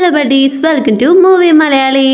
Hello buddies, welcome to movie Malayali.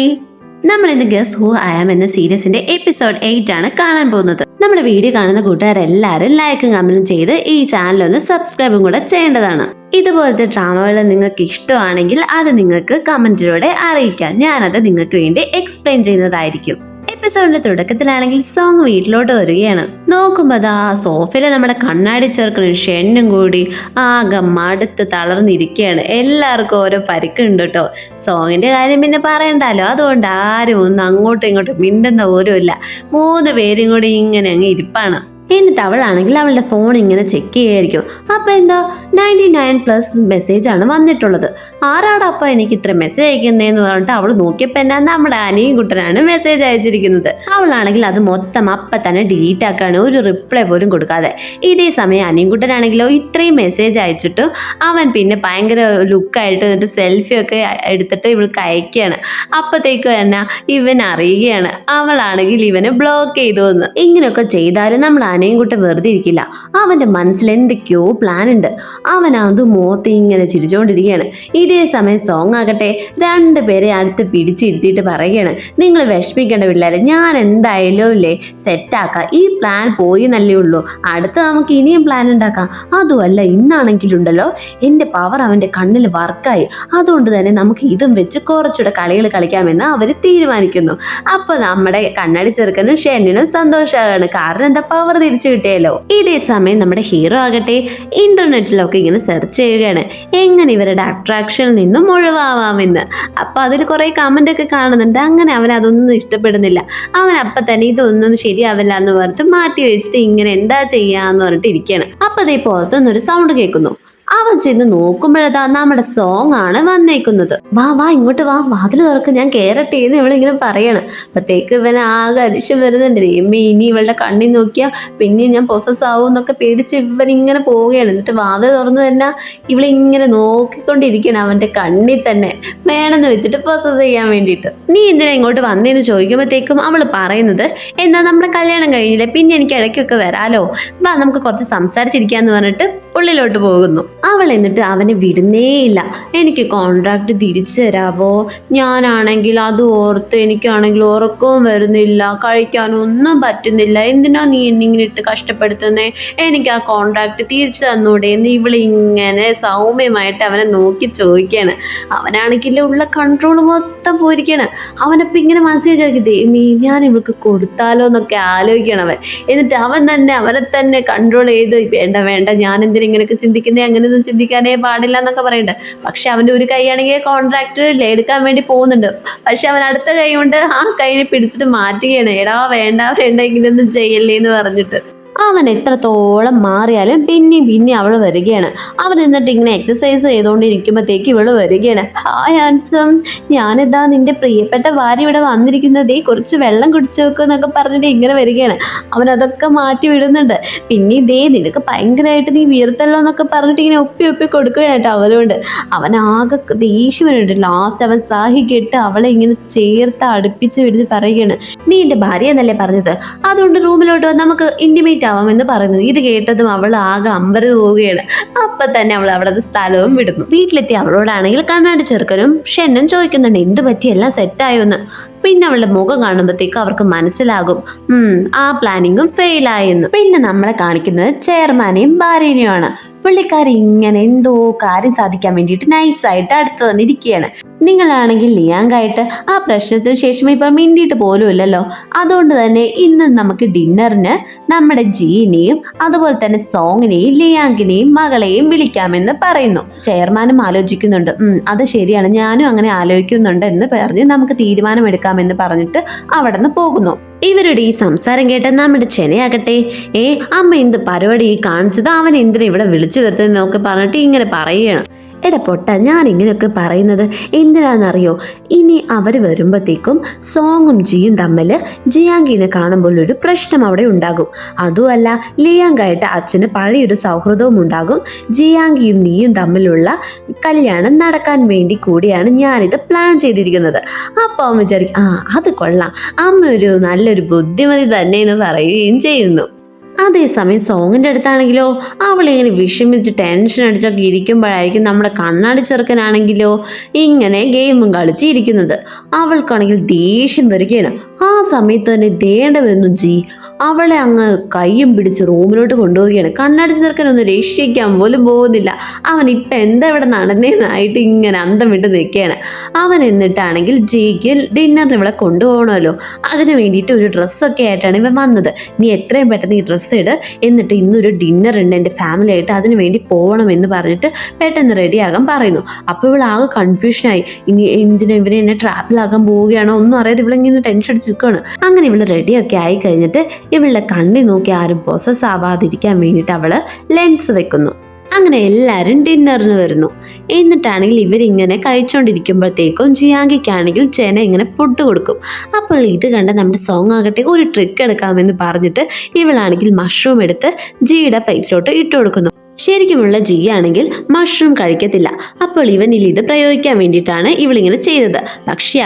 നമ്മൾ ഇന്ന് guess who I am എന്ന സീരീസിന്റെ എപ്പിസോഡ് 8 ആണ് കാണാൻ പോകുന്നത്. നമ്മുടെ വീഡിയോ കാണുന്ന കൂട്ടുകാരെല്ലാവരും ലൈക്കും കമന്റും ചെയ്ത് ഈ ചാനൽ ഒന്ന് സബ്സ്ക്രൈബും കൂടെ ചെയ്യേണ്ടതാണ്. ഇതുപോലത്തെ ഡ്രാമകൾ നിങ്ങൾക്ക് ഇഷ്ടമാണെങ്കിൽ അത് നിങ്ങൾക്ക് കമന്റിലൂടെ അറിയിക്കാം. ഞാനത് നിങ്ങൾക്ക് വേണ്ടി എക്സ്പ്ലെയിൻ ചെയ്യുന്നതായിരിക്കും. എപ്പിസോഡിന്റെ തുടക്കത്തിലാണെങ്കിൽ സോങ് വീട്ടിലോട്ട് വരികയാണ്. നോക്കുമ്പോ ആ സോഫയില് നമ്മുടെ കണ്ണാടി ചെറുക്കനും ഷെന്നും കൂടി ആകെ മടുത്ത് തളർന്നിരിക്കുകയാണ്. എല്ലാവർക്കും ഓരോ പരിക്കുണ്ട് കേട്ടോ. സോങ്ങിന്റെ കാര്യം പിന്നെ പറയണ്ടല്ലോ, അതുകൊണ്ട് ആരും ഒന്നും അങ്ങോട്ടും ഇങ്ങോട്ടും മിണ്ടുന്ന പോലും ഇല്ല. 3 പേരും കൂടി ഇങ്ങനെ അങ്ങ് ഇരിപ്പാണ്. എന്നിട്ട് അവളാണെങ്കിൽ അവളുടെ ഫോൺ ഇങ്ങനെ ചെക്ക് ചെയ്യായിരിക്കും. അപ്പൊ എന്താ 99+ മെസ്സേജ് ആണ് വന്നിട്ടുള്ളത്. ആരാടാ അപ്പൊ എനിക്ക് ഇത്ര മെസ്സേജ് അയക്കുന്നതെന്ന് പറഞ്ഞിട്ട് അവൾ നോക്കിയപ്പോ എന്നാ നമ്മുടെ അനിയും കുട്ടനാണ് മെസ്സേജ് അയച്ചിരിക്കുന്നത്. അവളാണെങ്കിൽ അത് മൊത്തം അപ്പൊ തന്നെ ഡിലീറ്റ് ആക്കാണ്, ഒരു റിപ്ലൈ പോലും കൊടുക്കാതെ. ഇതേ സമയം അനിയും കുട്ടനാണെങ്കിലോ ഇത്രയും മെസ്സേജ് അയച്ചിട്ടും അവൻ പിന്നെ ഭയങ്കര ലുക്കായിട്ട് എന്നിട്ട് സെൽഫി ഒക്കെ എടുത്തിട്ട് ഇവൾക്ക് അയക്കുകയാണ്. അപ്പത്തേക്കും എന്നാ ഇവൻ അറിയുകയാണ് അവളാണെങ്കിൽ ഇവനെ ബ്ലോക്ക് ചെയ്തു എന്ന്. ഇങ്ങനെയൊക്കെ ചെയ്താലും നമ്മൾ അനയും കുട്ടൻ വെറുതെ ഇരിക്കില്ല. അവന്റെ മനസ്സിൽ എന്തൊക്കെയോ പ്ലാൻ ഉണ്ട്. അവൻ അത് മോത്തി ഇങ്ങനെ ചിരിച്ചുകൊണ്ടിരിക്കുകയാണ്. ഇതേ സമയം സോങ് ആകട്ടെ 2 പേരെ അടുത്ത് പിടിച്ചിരുത്തിയിട്ട് പറയുകയാണ്, നിങ്ങൾ വിഷമിക്കേണ്ട പിള്ളേരെ, ഞാൻ എന്തായാലും ഇല്ലേ സെറ്റാക്കാം. ഈ പ്ലാൻ പോയി നല്ലേ ഉള്ളൂ, അടുത്ത നമുക്ക് ഇനിയും പ്ലാൻ ഉണ്ടാക്കാം. അതുമല്ല ഇന്നാണെങ്കിലുണ്ടല്ലോ എൻ്റെ പവർ അവൻ്റെ കണ്ണിൽ വർക്കായി, അതുകൊണ്ട് തന്നെ നമുക്ക് ഇതും വെച്ച് കുറച്ചുകൂടെ കളികൾ കളിക്കാമെന്ന് അവർ തീരുമാനിക്കുന്നു. അപ്പൊ നമ്മുടെ കണ്ണാടി ചെറുക്കനും ഷെന്നിനും സന്തോഷമാണ്. കാരണം എന്താ, പവർ തിരിച്ചു കിട്ടിയല്ലോ. ഇതേ സമയം നമ്മുടെ ഹീറോ ആകട്ടെ ഇന്റർനെറ്റിലൊക്കെ ഇങ്ങനെ സെർച്ച് ചെയ്യുകയാണ് എങ്ങനെ ഇവരുടെ അട്രാക്ഷനിൽ നിന്നും ഒഴിവാവാമെന്ന്. അപ്പൊ അതിൽ കുറെ കമന്റ് ഒക്കെ കാണുന്നുണ്ട്. അങ്ങനെ അവൻ അതൊന്നും ഇഷ്ടപ്പെടുന്നില്ല. അവൻ അപ്പൊ തന്നെ ഇതൊന്നും ശരിയാവില്ല എന്ന് പറഞ്ഞിട്ട് മാറ്റി വെച്ചിട്ട് ഇങ്ങനെ എന്താ ചെയ്യാന്ന് പറഞ്ഞിട്ട് ഇരിക്കുകയാണ്. അപ്പൊ അതേ പുറത്തുനിന്നൊരു സൗണ്ട് കേൾക്കുന്നു. അവൻ ചെന്ന് നോക്കുമ്പോഴതാ നമ്മുടെ സോങ് ആണ് വന്നേക്കുന്നത്. വാ വാ ഇങ്ങോട്ട് വാ, വാതിൽ തുറക്ക്, ഞാൻ കേറട്ടെ എന്ന് ഇവളിങ്ങനെ പറയാണ്. അപ്പത്തേക്ക് ഇവൻ ആകെ അരിശം വരുന്നുണ്ട്. ഇനി ഇവളുടെ കണ്ണിൽ നോക്കിയാ പിന്നെ ഞാൻ പൊസസ് ആവും എന്നൊക്കെ പേടിച്ച് ഇവൻ ഇങ്ങനെ പോവുകയാണ്. എന്നിട്ട് വാതിൽ തുറന്നു തന്നെ ഇവളിങ്ങനെ നോക്കിക്കൊണ്ടിരിക്കുകയാണ് അവന്റെ കണ്ണിൽ തന്നെ വേണമെന്ന് വെച്ചിട്ട് പൊസസ് ചെയ്യാൻ വേണ്ടിയിട്ട്. നീ എന്തിനാ ഇങ്ങോട്ട് വന്നേന്ന് ചോദിക്കുമ്പോഴത്തേക്കും അവള് പറയുന്നത്, എന്നാ നമ്മുടെ കല്യാണം കഴിഞ്ഞില്ലേ, പിന്നെ എനിക്ക് ഇടയ്ക്കൊക്കെ വരാലോ, വാ നമുക്ക് കുറച്ച് സംസാരിച്ചിരിക്കാന്ന് പറഞ്ഞിട്ട് ഉള്ളിലോട്ട് പോകുന്നു. അവൾ എന്നിട്ട് അവനെ വിടുന്നേയില്ല. എനിക്ക് കോൺട്രാക്ട് തിരിച്ചു തരാവോ, ഞാനാണെങ്കിൽ അത് ഓർത്ത് എനിക്കാണെങ്കിൽ ഉറക്കവും വരുന്നില്ല, കഴിക്കാനൊന്നും പറ്റുന്നില്ല, എന്തിനാ നീ എന്നിങ്ങനെ ഇട്ട് കഷ്ടപ്പെടുത്തുന്നേ, എനിക്ക് ആ കോൺട്രാക്ട് തിരിച്ചു തന്നൂടെ എന്ന് ഇവളിങ്ങനെ സൗമ്യമായിട്ട് അവനെ നോക്കി ചോദിക്കുകയാണ്. അവനാണെങ്കിൽ ഉള്ള കൺട്രോൾ മൊത്തം പോയിരിക്കുകയാണ്. അവനപ്പം ഇങ്ങനെ മനസ്സിൽ വിചാരിക്കും, ദേമി ഞാൻ ഇവൾക്ക് കൊടുത്താലോ എന്നൊക്കെ ആലോചിക്കണം അവൻ. എന്നിട്ട് അവനെ തന്നെ കൺട്രോൾ ചെയ്ത് വേണ്ട വേണ്ട, ഞാൻ എന്തിനാ ഇങ്ങനെയൊക്കെ ചിന്തിക്കുന്നേ, അങ്ങനെയൊന്നും ചിന്തിക്കാനേ പാടില്ല എന്നൊക്കെ പറയുന്നുണ്ട്. പക്ഷെ അവന്റെ ഒരു കൈയാണെങ്കിൽ കോൺട്രാക്ട് എടുക്കാൻ വേണ്ടി പോകുന്നുണ്ട്. പക്ഷെ അവൻ അടുത്ത കൈ കൊണ്ട് ആ കൈനെ പിടിച്ചിട്ട് മാറ്റുകയാണ്. എടാ വേണ്ട വേണ്ട ഇങ്ങനെയൊന്നും ചെയ്യല്ലേ എന്ന് പറഞ്ഞിട്ട്. അവൻ എത്രത്തോളം മാറിയാലും പിന്നെയും അവള് വരികയാണ്. അവൻ എന്നിട്ട് ഇങ്ങനെ എക്സസൈസ് ചെയ്തുകൊണ്ടിരിക്കുമ്പോഴത്തേക്ക് ഇവള് വരികയാണ്. ഹായ് ഹാൻസം, ഞാനിതാ നിന്റെ പ്രിയപ്പെട്ട ഭാര്യ ഇവിടെ വന്നിരിക്കുന്നതേ, കുറച്ച് വെള്ളം കുടിച്ചു വെക്കുന്നൊക്കെ പറഞ്ഞിട്ട് ഇങ്ങനെ വരികയാണ്. അവൻ അതൊക്കെ മാറ്റി വിടുന്നുണ്ട്. പിന്നെ ഇതേ നിനക്ക് ഭയങ്കരമായിട്ട് നീ വീർത്തല്ലോ എന്നൊക്കെ പറഞ്ഞിട്ട് ഇങ്ങനെ ഒപ്പി കൊടുക്കുകയാണ് കേട്ടോ അവനോട്. അവൻ ആകെ ദേഷ്യമുണ്ട്. ലാസ്റ്റ് അവൻ സഹിക്കിട്ട് അവളെ ഇങ്ങനെ ചേർത്ത് അടുപ്പിച്ച് പിടിച്ച് പറയുകയാണ്, നീ എൻ്റെ ഭാര്യ എന്നല്ലേ പറഞ്ഞത്, അതുകൊണ്ട് റൂമിലോട്ട് നമുക്ക് ഇന്റിമേറ്റ് ആവാമെന്ന് പറയുന്നത്. ഇത് കേട്ടതും അവൾ ആകെ അമ്പരന്ന് പോവുകയാണ്. അപ്പൊ തന്നെ അവൾ അവിടെ സ്ഥലവും വിടുന്നു. വീട്ടിലെത്തി അവളോടാണെങ്കിൽ കണ്ണാടി ചെറുക്കനും ഷെന്നും ചോദിക്കുന്നുണ്ട് എന്ത് പറ്റി, എല്ലാം സെറ്റായോ എന്ന്. പിന്നെ അവളുടെ മുഖം കാണുമ്പോഴത്തേക്ക് അവർക്ക് മനസ്സിലാകും ആ പ്ലാനിങ്ങും ഫെയിലായെന്ന്. പിന്നെ നമ്മളെ കാണിക്കുന്നത് ചെയർമാനെയും ഭാര്യനെയുമാണ്. പുള്ളിക്കാരി ഇങ്ങനെ എന്തോ കാര്യം സാധിക്കാൻ വേണ്ടിയിട്ട് നൈസായിട്ട് അടുത്ത് വന്നിരിക്കുകയാണ്. നിങ്ങളാണെങ്കിൽ ലിയാങ്കായിട്ട് ആ പ്രശ്നത്തിന് ശേഷം ഇപ്പൊ മിണ്ടിയിട്ട് പോലും ഇല്ലല്ലോ, അതുകൊണ്ട് തന്നെ ഇന്ന് നമുക്ക് ഡിന്നറിന് നമ്മുടെ ജീനെയും അതുപോലെ തന്നെ സോങ്ങിനെയും ലിയാങ്കിനെയും മകളെയും വിളിക്കാമെന്ന് പറയുന്നു. ചെയർമാനും ആലോചിക്കുന്നുണ്ട്. അത് ശരിയാണ്, ഞാനും അങ്ങനെ ആലോചിക്കുന്നുണ്ട് എന്ന് പറഞ്ഞ് നമുക്ക് തീരുമാനമെടുക്കാമെന്ന് പറഞ്ഞിട്ട് അവിടെ നിന്ന് പോകുന്നു. ഇവരുടെ ഈ സംസാരം കേട്ട നമ്മുടെ ചെനയാകട്ടെ, അമ്മ എന്ത് പരിപാടി കാണിച്ചത്, അവൻ എന്തിനാ ഇവിടെ വിളിച്ചു വരുത്തുന്നൊക്കെ പറഞ്ഞിട്ട് ഇങ്ങനെ പറയുകയാണ്. എടാ പൊട്ട, ഞാൻ ഇങ്ങനെയൊക്കെ പറയുന്നത് എന്തിനാണെന്നറിയോ, ഇനി അവർ വരുമ്പോഴത്തേക്കും സോങ്ങും ജിയും തമ്മിൽ ജിയാങ്കിനെ കാണുമ്പോൾ ഒരു പ്രശ്നം അവിടെ ഉണ്ടാകും. അതുമല്ല ലിയാങ്കായിട്ട് അച്ഛന് പഴയൊരു സൗഹൃദവും ഉണ്ടാകും. ജിയാങ്കിയും നീയും തമ്മിലുള്ള കല്യാണം നടക്കാൻ വേണ്ടി കൂടിയാണ് ഞാനിത് പ്ലാൻ ചെയ്തിരിക്കുന്നത്. അപ്പോൾ അവൻ വിചാരിക്കും, അത് കൊള്ളാം, അമ്മ ഒരു നല്ലൊരു ബുദ്ധിമതി തന്നെ എന്ന് പറയുകയും ചെയ്യുന്നു. അതേസമയം സോങ്ങിന്റെ അടുത്താണെങ്കിലോ അവളിങ്ങനെ വിഷമിച്ച് ടെൻഷൻ അടിച്ചൊക്കെ ഇരിക്കുമ്പോഴായിരിക്കും നമ്മുടെ കണ്ണാടി ചെറുക്കനാണെങ്കിലോ ഇങ്ങനെ ഗെയിമും കളിച്ചിരിക്കുന്നത്. അവൾക്കാണെങ്കിൽ ദേഷ്യം വരികയാണ്. ആ സമയത്ത് തന്നെ ദേണ്ട വരുന്നു ജി. അവളെ അങ്ങ് കയ്യും പിടിച്ച് റൂമിലോട്ട് കൊണ്ടുപോവുകയാണ്. കണ്ണാടി ചെറുക്കനൊന്ന് രക്ഷിക്കാൻ പോലും പോകുന്നില്ല. അവൻ ഇപ്പം എന്താ ഇവിടെ നടന്നേന്നായിട്ട് ഇങ്ങനെ അന്തം വിട്ട് നിൽക്കുകയാണ്. അവൻ എന്നിട്ടാണെങ്കിൽ ജിക്ക് ഡിന്നറിന് ഇവിടെ കൊണ്ടുപോകണമല്ലോ, അതിന് വേണ്ടിയിട്ട് ഒരു ഡ്രസ്സൊക്കെ ആയിട്ടാണ് ഇവൻ വന്നത്. നീ എത്രയും പെട്ടെന്ന് ഈ ഡ്രസ്സ് ഇട്, എന്നിട്ട് ഇന്നൊരു ഡിന്നർ ഉണ്ട് എൻ്റെ ഫാമിലി ആയിട്ട്, അതിന് വേണ്ടി പോകണം എന്ന് പറഞ്ഞിട്ട് പെട്ടെന്ന് റെഡിയാകാൻ പറയുന്നു. അപ്പോൾ ഇവളാകെ കൺഫ്യൂഷനായി. ഇനി എന്തിനാ ഇവരെ എന്നെ ട്രാപ്പിലാക്കാൻ പോവുകയാണോ ഒന്നും അറിയാതെ ഇവളിങ്ങനെ ടെൻഷൻ അടിച്ച് നിൽക്കുകയാണ്. അങ്ങനെ ഇവള് റെഡിയൊക്കെ ആയി കഴിഞ്ഞിട്ട് ഇവളുടെ കണ്ണി നോക്കി ആരും പ്രോസസ് ആവാതിരിക്കാൻ വേണ്ടിയിട്ട് അവള് ലെൻസ് വെക്കുന്നു. അങ്ങനെ എല്ലാവരും ഡിന്നറിന് വരുന്നു. എന്നിട്ടാണെങ്കിൽ ഇവരിങ്ങനെ കഴിച്ചുകൊണ്ടിരിക്കുമ്പോഴത്തേക്കും ജിയാങ്കിക്കാണെങ്കിൽ ചെന ഇങ്ങനെ ഫുഡ് കൊടുക്കും. അപ്പോൾ ഇത് കണ്ട നമ്മുടെ സോങ് ആകട്ടെ ഒരു ട്രിക്ക് എടുക്കാമെന്ന് പറഞ്ഞിട്ട് ഇവളാണെങ്കിൽ മഷ്റൂം എടുത്ത് ജിയുടെ പ്ലേറ്റിലോട്ട് ഇട്ട് കൊടുക്കുന്നു. ശരിക്കുമുള്ള ജി ആണെങ്കിൽ മഷ്റൂം കഴിക്കത്തില്ല. അപ്പോൾ ഇവനിൽ ഇത് പ്രയോഗിക്കാൻ വേണ്ടിയിട്ടാണ് ഇവളിങ്ങനെ ചെയ്തത്. പക്ഷെ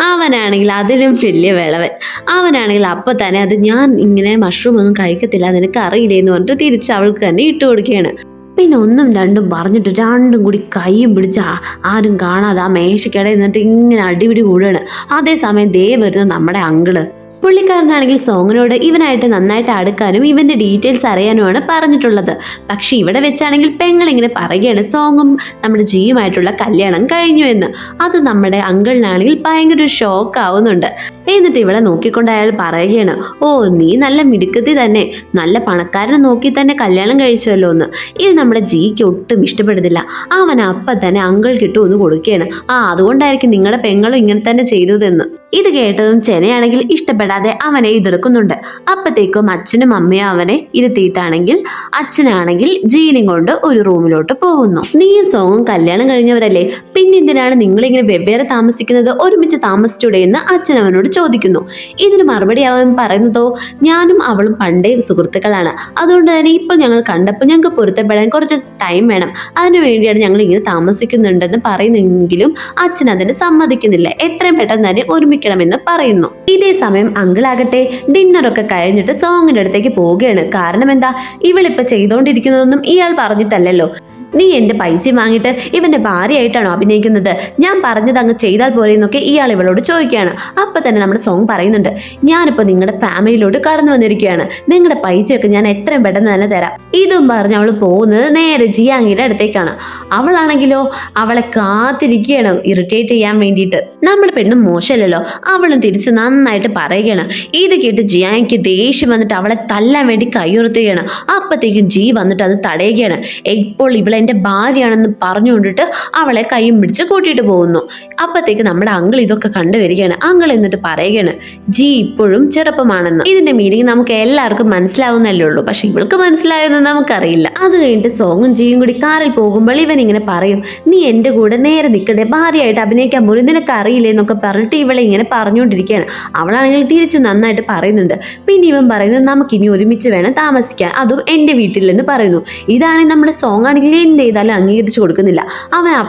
അവനാണെങ്കിൽ അതിലും വലിയ വിളവൻ. അവനാണെങ്കിൽ അപ്പോൾ തന്നെ അത് ഞാൻ ഇങ്ങനെ മഷ്റൂം ഒന്നും കഴിക്കത്തില്ല, നിനക്ക് അറിയില്ലേ എന്ന് പറഞ്ഞിട്ട് തിരിച്ച് അവൾക്ക് തന്നെ ഇട്ട് കൊടുക്കുകയാണ്. പിന്നെ ഒന്നും രണ്ടും പറഞ്ഞിട്ട് രണ്ടും കൂടി കൈയും പിടിച്ച് ആരും കാണാതെ ആ മേശയ്ക്കിടയിൽ നിന്നിട്ട് ഇങ്ങനെ അടിപിടി കൂടുകയാണ്. അതേസമയം ദേ വരുന്ന നമ്മുടെ അങ്കിള്. പുള്ളിക്കാരനാണെങ്കിൽ സോങ്ങിനോട് ഇവനായിട്ട് നന്നായിട്ട് അടുക്കാനും ഇവന്റെ ഡീറ്റെയിൽസ് അറിയാനുമാണ് പറഞ്ഞിട്ടുള്ളത്. പക്ഷെ ഇവിടെ വെച്ചാണെങ്കിൽ പെങ്ങളിങ്ങനെ പറയുകയാണ് സോങ്ങും നമ്മുടെ ജിയുമായിട്ടുള്ള കല്യാണം കഴിഞ്ഞു എന്ന്. അത് നമ്മുടെ അങ്കിളിനാണെങ്കിൽ ഭയങ്കര ഒരു ഷോക്ക് ആവുന്നുണ്ട്. എന്നിട്ട് ഇവിടെ നോക്കിക്കൊണ്ട് അയാൾ പറയുകയാണ്, ഓ നീ നല്ല മിടുക്കത്തി തന്നെ, നല്ല പണക്കാരനെ നോക്കി തന്നെ കല്യാണം കഴിച്ചല്ലോ എന്ന്. ഇത് നമ്മുടെ ജിക്ക് ഒട്ടും ഇഷ്ടപ്പെടുന്നില്ല. അവൻ അപ്പം തന്നെ അങ്കിൾക്കിട്ട് ഒന്ന് കൊടുക്കുകയാണ്. അതുകൊണ്ടായിരിക്കും നിങ്ങളുടെ പെങ്ങളും ഇങ്ങനെ തന്നെ ചെയ്തതെന്ന്. ഇത് കേട്ടതും ചെനയാണെങ്കിൽ ഇഷ്ടപ്പെടാതെ അവനെ എതിർക്കുന്നുണ്ട്. അപ്പത്തേക്കും അച്ഛനും അമ്മയും അവനെ ഇരുത്തിയിട്ടാണെങ്കിൽ അച്ഛനാണെങ്കിൽ ജീനും കൊണ്ട് ഒരു റൂമിലോട്ട് പോകുന്നു. നീ സോങ്ങും കല്യാണം കഴിഞ്ഞവരല്ലേ, പിന്നെ എന്തിനാണ് നിങ്ങളിങ്ങനെ വെവ്വേറെ താമസിക്കുന്നത്, ഒരുമിച്ച് താമസിച്ചൂടെ എന്ന് അച്ഛൻ അവനോട് ചോദിക്കുന്നു. ഇതിന് മറുപടി അവൻ പറയുന്നതോ, ഞാനും അവളും പണ്ടേ സുഹൃത്തുക്കളാണ്, അതുകൊണ്ട് തന്നെ ഇപ്പോൾ ഞങ്ങൾ കണ്ടപ്പോൾ ഞങ്ങൾക്ക് പൊരുത്തപ്പെടാൻ കുറച്ച് ടൈം വേണം, അതിനു വേണ്ടിയാണ് ഞങ്ങൾ ഇങ്ങനെ താമസിക്കുന്നുണ്ടെന്ന് പറയുന്നെങ്കിലും അച്ഛൻ അതിന് സമ്മതിക്കുന്നില്ല. എത്രയും പെട്ടെന്ന് തന്നെ ഒരുമിക്കണമെന്ന് പറയുന്നു. ഇതേ സമയം അങ്കിളാകട്ടെ ഡിന്നറൊക്കെ കഴിഞ്ഞിട്ട് സോങ്ങിന്റെ അടുത്തേക്ക് പോവുകയാണ്. കാരണം എന്താ, ഇവളിപ്പോ ചെയ്തോണ്ടിരിക്കുന്നതൊന്നും ഇയാൾ പറഞ്ഞിട്ടല്ലല്ലോ. നീ എൻ്റെ പൈസ വാങ്ങിയിട്ട് ഇവന്റെ ഭാര്യയായിട്ടാണോ അഭിനയിക്കുന്നത്, ഞാൻ പറഞ്ഞത് അങ്ങ് ചെയ്താൽ പോരെ എന്നൊക്കെ ഇയാൾ ഇവളോട് ചോദിക്കുകയാണ്. അപ്പൊ തന്നെ നമ്മുടെ സോങ് പറയുന്നുണ്ട്, ഞാനിപ്പോൾ നിങ്ങളുടെ ഫാമിലിയിലോട്ട് കടന്നു വന്നിരിക്കുകയാണ്, നിങ്ങളുടെ പൈസയൊക്കെ ഞാൻ എത്രയും പെട്ടെന്ന് തന്നെ തരാം. ഇതും പറഞ്ഞ് അവൾ പോകുന്നത് നേരെ ജിയാങ്ങിയുടെ അടുത്തേക്കാണ്. അവളാണെങ്കിലോ അവളെ കാത്തിരിക്കുകയാണ് ഇറിറ്റേറ്റ് ചെയ്യാൻ വേണ്ടിയിട്ട്. നമ്മുടെ പെണ്ണും മോശമല്ലല്ലോ, അവളും തിരിച്ച് നന്നായിട്ട് പറയുകയാണ്. ഇത് കേട്ട് ജിയാങ്ങിക്ക് ദേഷ്യം വന്നിട്ട് അവളെ തല്ലാൻ വേണ്ടി കൈയുറത്തുകയാണ്. അപ്പത്തേക്കും ജി വന്നിട്ട് അത് തടയുകയാണ്. ഇപ്പോൾ ഇവളെ എൻ്റെ ഭാര്യയാണെന്ന് പറഞ്ഞുകൊണ്ടിട്ട് അവളെ കൈയും പിടിച്ച് കൂട്ടിയിട്ട് പോകുന്നു. അപ്പത്തേക്ക് നമ്മുടെ അങ്കിൾ ഇതൊക്കെ കണ്ടുവരികയാണ്. അങ്കിൾ എന്നിട്ട് പറയുകയാണ്, ജി ഇപ്പോഴും ചെറുപ്പമാണെന്ന്. ഇതിന്റെ മീനിങ് നമുക്ക് എല്ലാവർക്കും മനസ്സിലാവുന്നല്ലേ ഉള്ളൂ, പക്ഷെ ഇവൾക്ക് മനസ്സിലായെന്ന് നമുക്കറിയില്ല. അത് കഴിഞ്ഞിട്ട് സോങ്ങും ജിയും കൂടി കാറിൽ പോകുമ്പോൾ ഇവൻ ഇങ്ങനെ പറയും, നീ എൻ്റെ കൂടെ നേരെ നിൽക്കണ്ടേ, ഭാര്യയായിട്ട് അഭിനയിക്കാൻ പോലും നിനക്ക് അറിയില്ലേ എന്നൊക്കെ പറഞ്ഞിട്ട് ഇവളെ ഇങ്ങനെ പറഞ്ഞുകൊണ്ടിരിക്കുകയാണ്. അവളാണെങ്കിൽ തിരിച്ചു നന്നായിട്ട് പറയുന്നുണ്ട്. പിന്നെ ഇവൻ പറയുന്നത്, നമുക്കിനി ഒരുമിച്ച് വേണം താമസിക്കാൻ, അതും എൻ്റെ വീട്ടിൽ എന്ന് പറയുന്നു. ഇതാണെങ്കിൽ നമ്മുടെ സോങ് ആണെങ്കിൽ എന്ത് ചെയ്താലും അംഗീകരിച്ചു കൊടുക്കുന്നില്ല.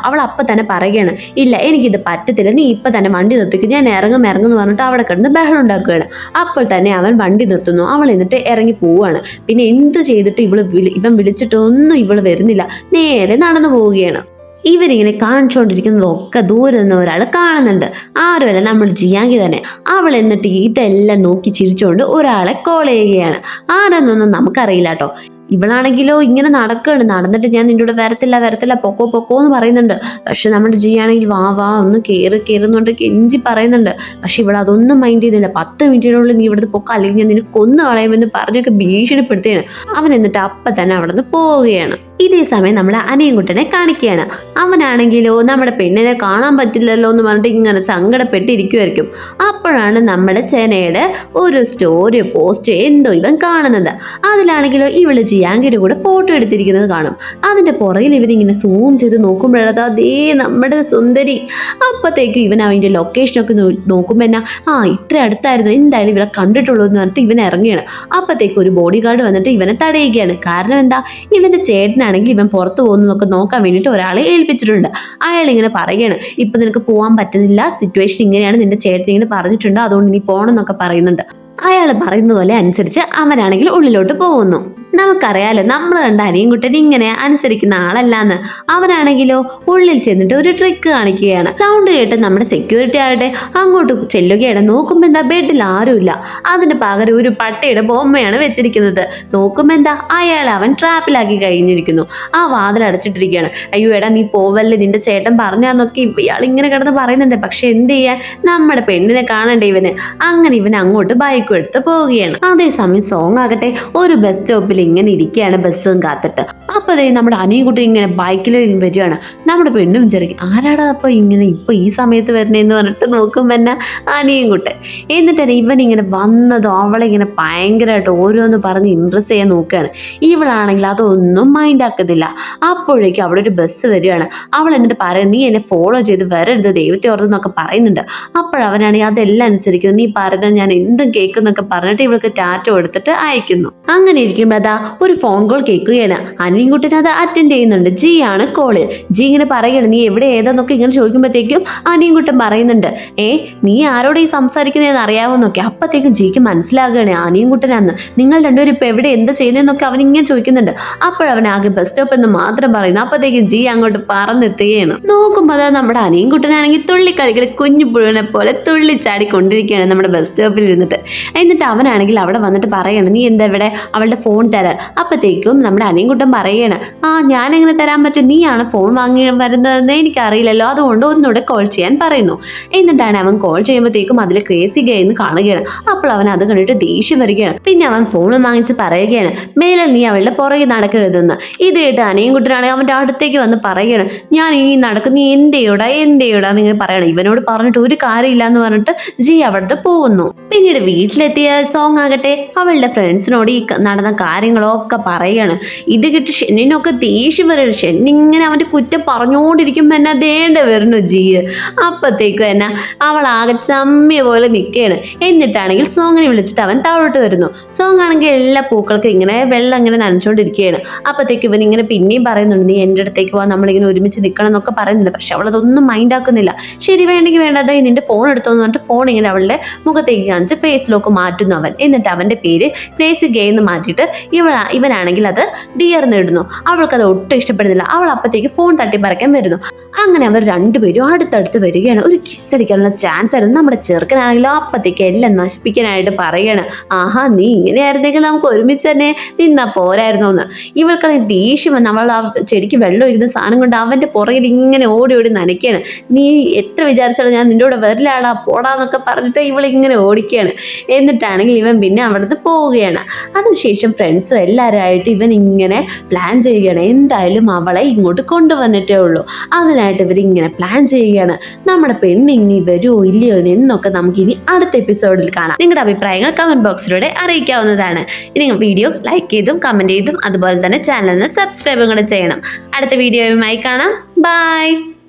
അവൾ അപ്പം തന്നെ പറയുകയാണ്, ഇല്ല എനിക്കിത് പറ്റത്തില്ല, നീ ഇപ്പം തന്നെ വണ്ടി നിർത്തിക്കും, ഞാൻ ഇറങ്ങുമെന്ന് പറഞ്ഞിട്ട് അവിടെ കിടന്ന് ബഹളം ഉണ്ടാക്കുകയാണ്. അപ്പോൾ തന്നെ അവൻ വണ്ടി നിർത്തുന്നു. അവൾ എന്നിട്ട് ഇറങ്ങി പോവുകയാണ്. പിന്നെ എന്ത് ചെയ്തിട്ട് ഇവൻ വിളിച്ചിട്ടൊന്നും ഇവൾ വരുന്നില്ല, നേരെ നടന്നു പോവുകയാണ്. ഇവരിങ്ങനെ കാണിച്ചുകൊണ്ടിരിക്കുന്നതൊക്കെ ദൂരെ നിന്ന് ഒരാൾ കാണുന്നുണ്ട്. ആരുമല്ല, നമ്മൾ ജിയാങ്കി തന്നെ. അവൾ എന്നിട്ട് ഇതെല്ലാം നോക്കി ചിരിച്ചുകൊണ്ട് ഒരാളെ കോൾ ചെയ്യുകയാണ്. ആരെന്നൊന്നും നമുക്കറിയില്ല കേട്ടോ. ഇവളാണെങ്കിലോ ഇങ്ങനെ നടന്നിട്ട് ഞാൻ നിന്റെ കൂടെ വരത്തില്ല പൊക്കോ എന്ന് പറയുന്നുണ്ട്. പക്ഷെ നമ്മുടെ ജി ആണെങ്കിൽ വാ ഒന്ന് കയറുന്നുണ്ട് കെഞ്ചി പറയുന്നുണ്ട്. പക്ഷെ ഇവിടെ അതൊന്നും മൈൻഡ് ചെയ്യുന്നില്ല. 10 മിനിറ്റിനുള്ളിൽ നീ ഇവിടുത്തെ പൊക്ക, അല്ലെങ്കിൽ ഞാൻ നിന്നെ കൊന്നു കളയുമെന്ന് പറഞ്ഞൊക്കെ ഭീഷണിപ്പെടുത്തുകയാണ്. അവൻ എന്നിട്ട് അപ്പം തന്നെ അവിടെ നിന്ന് പോവുകയാണ്. ഇതേ സമയം നമ്മുടെ അനിയൻകുട്ടനെ കാണിക്കുകയാണ്. അവനാണെങ്കിലോ നമ്മുടെ പെണ്ണിനെ കാണാൻ പറ്റില്ലല്ലോ എന്ന് പറഞ്ഞിട്ട് ഇങ്ങനെ സങ്കടപ്പെട്ടിരിക്കുമായിരിക്കും. അപ്പോഴാണ് നമ്മുടെ ചെനയുടെ ഒരു സ്റ്റോറി പോസ്റ്റ് എന്തോ ഇവൻ കാണുന്നത്. അതിലാണെങ്കിലോ ഇവള് ജിയാങ്കിയുടെ കൂടെ ഫോട്ടോ എടുത്തിരിക്കുന്നത് കാണും. അതിന്റെ പുറകിൽ ഇവനിങ്ങനെ സൂം ചെയ്ത് നോക്കുമ്പോഴത് അതേ നമ്മുടെ സുന്ദരി. അപ്പത്തേക്ക് ഇവൻ അവൻ്റെ ലൊക്കേഷനൊക്കെ നോക്കുമ്പോൾ എന്നാ ഇത്ര അടുത്തായിരുന്നു, എന്തായാലും ഇവരെ കണ്ടിട്ടുള്ളൂ എന്ന് പറഞ്ഞിട്ട് ഇവൻ ഇറങ്ങുകയാണ്. അപ്പത്തേക്ക് ഒരു ബോഡി ഗാർഡ് വന്നിട്ട് ഇവനെ തടയുകയാണ്. കാരണം എന്താ, ഇവന്റെ ചേട്ടനാണെങ്കിൽ ഇവൻ പുറത്തു പോകുന്നതൊക്കെ നോക്കാൻ വേണ്ടിയിട്ട് ഒരാളെ ഏൽപ്പിച്ചിട്ടുണ്ട്. അയാൾ ഇങ്ങനെ പറയുകയാണ്, ഇപ്പൊ നിനക്ക് പോകാൻ പറ്റുന്നില്ല, സിറ്റുവേഷൻ ഇങ്ങനെയാണ്, നിന്റെ ചേട്ടൻ ഇങ്ങനെ പറഞ്ഞിട്ടുണ്ട്, അതുകൊണ്ട് നീ പോകണം എന്നൊക്കെ പറയുന്നുണ്ട്. അയാൾ പറയുന്ന പോലെ അനുസരിച്ച് അവനാണെങ്കിൽ ഉള്ളിലോട്ട് പോകുന്നു. നമുക്കറിയാലോ, നമ്മൾ കണ്ട അനിയൻകുട്ടൻ ഇങ്ങനെ അനുസരിക്കുന്ന ആളല്ലാന്ന്. അവനാണെങ്കിലോ ഉള്ളിൽ ചെന്നിട്ട് ഒരു ട്രിക്ക് കാണിക്കുകയാണ്. സൗണ്ട് കേട്ട് നമ്മുടെ സെക്യൂരിറ്റി ആകട്ടെ അങ്ങോട്ട് ചെല്ലുകയാണ്. നോക്കുമ്പോ എന്താ, ബെഡിൽ ആരുമില്ല. അതിന് പകരം ഒരു പട്ടിയുടെ ബൊമ്മയാണ് വെച്ചിരിക്കുന്നത്. നോക്കുമ്പോ എന്താ, അവൻ ട്രാപ്പിലാക്കി കഴിഞ്ഞിരിക്കുന്നു. ആ വാതിൽ അടച്ചിട്ടിരിക്കുകയാണ്. അയ്യോ എടാ നീ പോവല്ലേ, നിന്റെ ചേട്ടൻ പറഞ്ഞാന്നൊക്കെ ഇയാൾ ഇങ്ങനെ കിടന്ന് പറയുന്നുണ്ട്. പക്ഷെ എന്ത് ചെയ്യാൻ, നമ്മുടെ പെണ്ണിനെ കാണണ്ടേ ഇവന്. അങ്ങനെ ഇവൻ അങ്ങോട്ട് ബൈക്കും എടുത്ത് പോവുകയാണ്. അതേസമയം സോങ് ആകട്ടെ ഒരു ബസ് സ്റ്റോപ്പിൽ ഇങ്ങനെ ഇരിക്കുകയാണ്, ബസ്സും കാത്തിട്ട്. അപ്പതേ നമ്മുടെ അനിയൻകുട്ടി ഇങ്ങനെ ബൈക്കിൽ വരികയാണ്. നമ്മുടെ പെണ്ണും വിചാരിക്കും ആരാടാ അപ്പൊ ഇങ്ങനെ ഇപ്പൊ ഈ സമയത്ത് വരണേന്ന് പറഞ്ഞിട്ട് നോക്കുമ്പോ തന്നെ അനിയൻകുട്ടൻ. എന്നിട്ട് ഇവൻ ഇങ്ങനെ വന്നതും അവളെ ഇങ്ങനെ ഭയങ്കരമായിട്ട് ഓരോന്ന് പറഞ്ഞ് ഇംപ്രസ് ചെയ്യാൻ നോക്കുകയാണ്. ഇവളാണെങ്കിൽ അതൊന്നും മൈൻഡ് ആക്കുന്നില്ല. അപ്പോഴേക്കും അവിടെ ഒരു ബസ് വരികയാണ്. അവൾ എന്നിട്ട് പറയും, നീ എന്നെ ഫോളോ ചെയ്ത് വരരുത്, ദൈവത്തെ ഓർത്തെന്നൊക്കെ പറയുന്നുണ്ട്. അപ്പോഴവനാണെങ്കിൽ അതെല്ലാം അനുസരിക്കുന്നു. നീ പറയുന്നത് ഞാൻ എന്തും കേൾക്കുന്നൊക്കെ പറഞ്ഞിട്ട് ഇവൾക്ക് ടാറ്റോ എടുത്തിട്ട് അയക്കുന്നു. അങ്ങനെ ഇരിക്കുമ്പോൾ അതാ ഒരു ഫോൺ കോൾ കേൾക്കുകയാണ്. അനിയൻകുട്ടൻ അത് അറ്റൻഡ് ചെയ്യുന്നുണ്ട്. ജി ആണ് കോളിൽ. ജി ഇങ്ങനെ പറയുകയാണ്, നീ എവിടെ ഏതാന്നൊക്കെ ഇങ്ങനെ ചോദിക്കുമ്പോഴത്തേക്കും അനിയൻകുട്ടൻ പറയുന്നുണ്ട്, നീ ആരോട് ഈ സംസാരിക്കുന്നതെന്ന് അറിയാവുന്നൊക്കെ. അപ്പത്തേക്കും ജിക്ക് മനസ്സിലാകുകയാണ് അനിയൻകുട്ടനാന്ന്. നിങ്ങൾ രണ്ടുപേരും ഇപ്പൊ എവിടെ എന്താ ചെയ്യുന്നതെന്നൊക്കെ അവൻ ഇങ്ങനെ ചോദിക്കുന്നുണ്ട്. അപ്പോഴവൻ ആകെ ബസ് സ്റ്റോപ്പ് എന്ന് മാത്രം പറയുന്നു. അപ്പത്തേക്കും ജി അങ്ങോട്ട് പറന്നെത്തുകയാണ്. നോക്കുമ്പോൾ അതാ നമ്മുടെ അനിയൻകുട്ടനാണെങ്കിൽ തുള്ളിക്കളിക്കുന്ന കുഞ്ഞു പുഴുവിനെ പോലെ തുള്ളിച്ചാടിക്കൊണ്ടിരിക്കുകയാണ് നമ്മുടെ ബസ് സ്റ്റോപ്പിൽ ഇരുന്നിട്ട്. എന്നിട്ട് അവനാണെങ്കിൽ അവിടെ വന്നിട്ട് പറയണം, നീ എന്താ ഇവിടെ അവളുടെ ഫോൺ തരാൻ. അപ്പത്തേക്കും നമ്മുടെ അനിയൻകുട്ടൻ പറയുകയാണ്, ഞാൻ എങ്ങനെ തരാൻ പറ്റും, നീയാണ് ഫോൺ വാങ്ങി വരുന്നതെന്ന് എനിക്കറിയില്ലല്ലോ, അതുകൊണ്ട് ഒന്നുകൂടെ കോൾ ചെയ്യാൻ പറയുന്നു. എന്നിട്ടാണ് അവൻ കോൾ ചെയ്യുമ്പോഴത്തേക്കും അതിൽ ക്രേസി ഗേ എന്ന് കാണുകയാണ്. അപ്പോൾ അവൻ അത് കണ്ടിട്ട് ദേഷ്യം വരികയാണ്. പിന്നെ അവൻ ഫോൺ വാങ്ങിച്ച് പറയുകയാണ്, മേലെ നീ അവളുടെ പുറകെ നടക്കരുതെന്ന്. ഇത് കേട്ട് അനിയൻകുട്ടനാണെങ്കിൽ അവൻ്റെ അടുത്തേക്ക് വന്ന് പറയുകയാണ്, ഞാൻ ഇനി നടക്കും, നീ എന്തെയോടാ നിങ്ങൾ പറയണം. ഇവനോട് പറഞ്ഞിട്ട് ഒരു കാര്യമില്ല എന്ന് പറഞ്ഞിട്ട് ജി അവിടുത്തെ പോകുന്നു. പിന്നീട് വീട്ടിലെത്തിയ സോങ് ആകട്ടെ അവളുടെ ഫ്രണ്ട്സിനോട് ഈ നടന്ന കാര്യങ്ങളൊക്കെ പറയുകയാണ്. ഇത് കിട്ടി ഷെന്നിനൊക്കെ ദേഷ്യം വരും. ഷെന്നിങ്ങനെ അവൻ്റെ കുറ്റം പറഞ്ഞുകൊണ്ടിരിക്കുമ്പോൾ എന്നെ ദേണ്ട വരുന്നു ജി. അപ്പത്തേക്കും എന്നെ അവൾ ആകെ ചമ്മിയ പോലെ നിൽക്കുകയാണ്. എന്നിട്ടാണെങ്കിൽ സോങ്ങിനെ വിളിച്ചിട്ട് അവൻ താഴോട്ട് വരുന്നു. സോങ് ആണെങ്കിൽ എല്ലാ പൂക്കൾക്കും ഇങ്ങനെ വെള്ളം ഇങ്ങനെ നനച്ചുകൊണ്ടിരിക്കുകയാണ്. അപ്പത്തേക്ക് ഇവൻ ഇങ്ങനെ പിന്നെയും പറയുന്നുണ്ട്, നീ എൻ്റെ അടുത്തേക്ക് പോവാൻ, നമ്മളിങ്ങനെ ഒരുമിച്ച് നിൽക്കണം എന്നൊക്കെ പറയുന്നുണ്ട്. പക്ഷെ അവളതൊന്നും മൈൻഡ് ആക്കുന്നില്ല. ശരി വേണ്ടെങ്കിൽ വേണ്ടത് നിന്റെ ഫോൺ എടുത്തോന്ന് പറഞ്ഞിട്ട് ഫോൺ ഇങ്ങനെ അവളുടെ മുഖത്തേക്ക് കാണിച്ച് ഫേസ് ലോക്ക് മാറ്റുന്നു അവൻ. എന്നിട്ട് അവൻ്റെ പേര് ക്രേസി ഗേ എന്ന് മാറ്റിയിട്ട് ഇവനാണെങ്കിൽ അത് ഡിയർ നേടുന്നു. അവൾക്കത് ഒട്ടും ഇഷ്ടപ്പെടുന്നില്ല. അവൾ അപ്പത്തേക്ക് ഫോൺ തട്ടിപ്പറിക്കാൻ വരുന്നു. അങ്ങനെ അവർ രണ്ടുപേരും അടുത്തടുത്ത് വരികയാണ്. ഒരു കിസ് അടിക്കാനുള്ള ചാൻസ് ആയിരുന്നു. നമ്മുടെ ചെറുക്കനാണെങ്കിലോ അപ്പത്തേക്ക് എല്ലാം നശിപ്പിക്കാനായിട്ട് പറയുകയാണ്, ആഹാ നീ ഇങ്ങനെയായിരുന്നെങ്കിൽ നമുക്ക് ഒരുമിച്ച് തന്നെ നിന്നാ പോരായിരുന്നോ എന്ന്. ഇവൾക്കാണെങ്കിൽ ദേഷ്യം വന്ന് അവൾ ആ ചെടിക്ക് വെള്ളം ഒഴിക്കുന്ന സാധനം കൊണ്ട് അവൻ്റെ പുറകിൽ ഇങ്ങനെ ഓടി ഓടി നനയ്ക്കുകയാണ്. നീ എത്ര വിചാരിച്ചാലും ഞാൻ നിൻ്റെ കൂടെ വരില്ലാടാ പോടാന്നൊക്കെ പറഞ്ഞിട്ട് ഇവളിങ്ങനെ ഓടിക്കുകയാണ്. എന്നിട്ടാണെങ്കിൽ ഇവൻ പിന്നെ അവിടുന്ന് പോവുകയാണ്. അതിനുശേഷം ഫ്രണ്ട്സും എല്ലാവരുമായിട്ട് ഇവൻ ഇങ്ങനെ പ്ലാൻ ചെയ്യുകയാണ്. എന്തായാലും അവളെ ഇങ്ങോട്ട് കൊണ്ടുവന്നിട്ടേ ഉള്ളൂ. അതിനായിട്ട് ഇവരിങ്ങനെ പ്ലാൻ ചെയ്യുകയാണ്. നമ്മുടെ പെണ്ണിനി വരുമോ ഇല്ലയോ എന്നൊക്കെ നമുക്കിനി അടുത്ത എപ്പിസോഡിൽ കാണാം. നിങ്ങളുടെ അഭിപ്രായങ്ങൾ കമന്റ് ബോക്സിലൂടെ അറിയിക്കാവുന്നതാണ്. നിങ്ങൾ വീഡിയോ ലൈക്ക് ചെയ്തും കമന്റ് ചെയ്തും അതുപോലെ തന്നെ ചാനലിന് സബ്സ്ക്രൈബും കൂടെ ചെയ്യണം. അടുത്ത വീഡിയോയുമായി കാണാം. ബൈ.